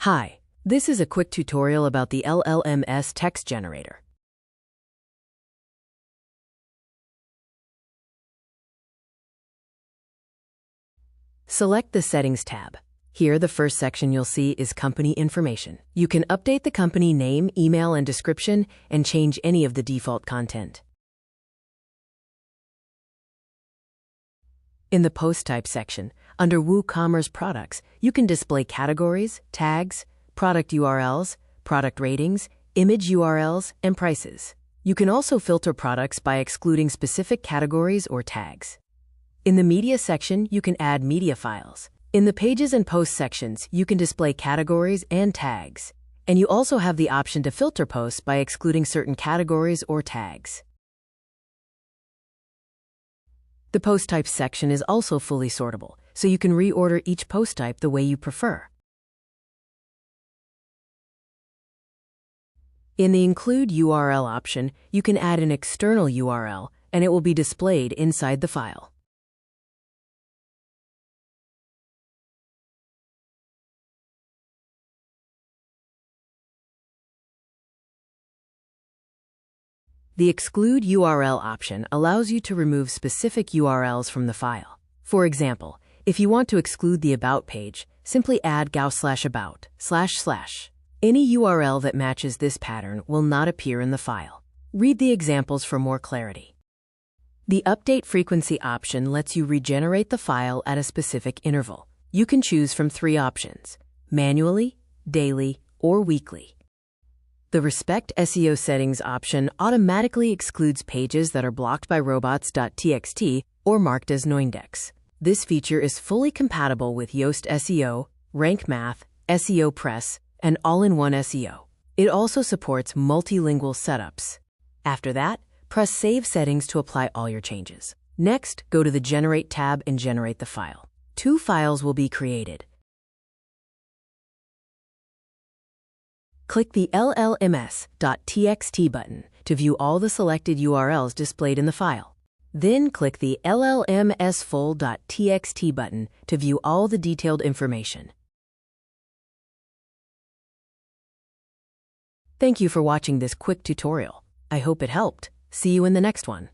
Hi, this is a quick tutorial about the LLMS text generator. Select the Settings tab. Here, the first section you'll see is Company Information. You can update the company name, email, and description, and change any of the default content. In the Post Type section, under WooCommerce products, you can display categories, tags, product URLs, product ratings, image URLs, and prices. You can also filter products by excluding specific categories or tags. In the Media section, you can add media files. In the Pages and Posts sections, you can display categories and tags. And you also have the option to filter posts by excluding certain categories or tags. The Post Types section is also fully sortable, so you can reorder each post type the way you prefer. In the Include URL option, you can add an external URL, and it will be displayed inside the file. The Exclude URL option allows you to remove specific URLs from the file. For example, if you want to exclude the About page, simply add /about//. Any URL that matches this pattern will not appear in the file. Read the examples for more clarity. The Update Frequency option lets you regenerate the file at a specific interval. You can choose from 3 options: manually, daily, or weekly. The Respect SEO Settings option automatically excludes pages that are blocked by robots.txt or marked as noindex. This feature is fully compatible with Yoast SEO, Rank Math, SEO Press, and all-in-one SEO. It also supports multilingual setups. After that, press Save Settings to apply all your changes. Next, go to the Generate tab and generate the file. 2 files will be created. Click the llms.txt button to view all the selected URLs displayed in the file. Then click the LLMS Full TXT button to view all the detailed information. Thank you for watching this quick tutorial. I hope it helped. See you in the next one.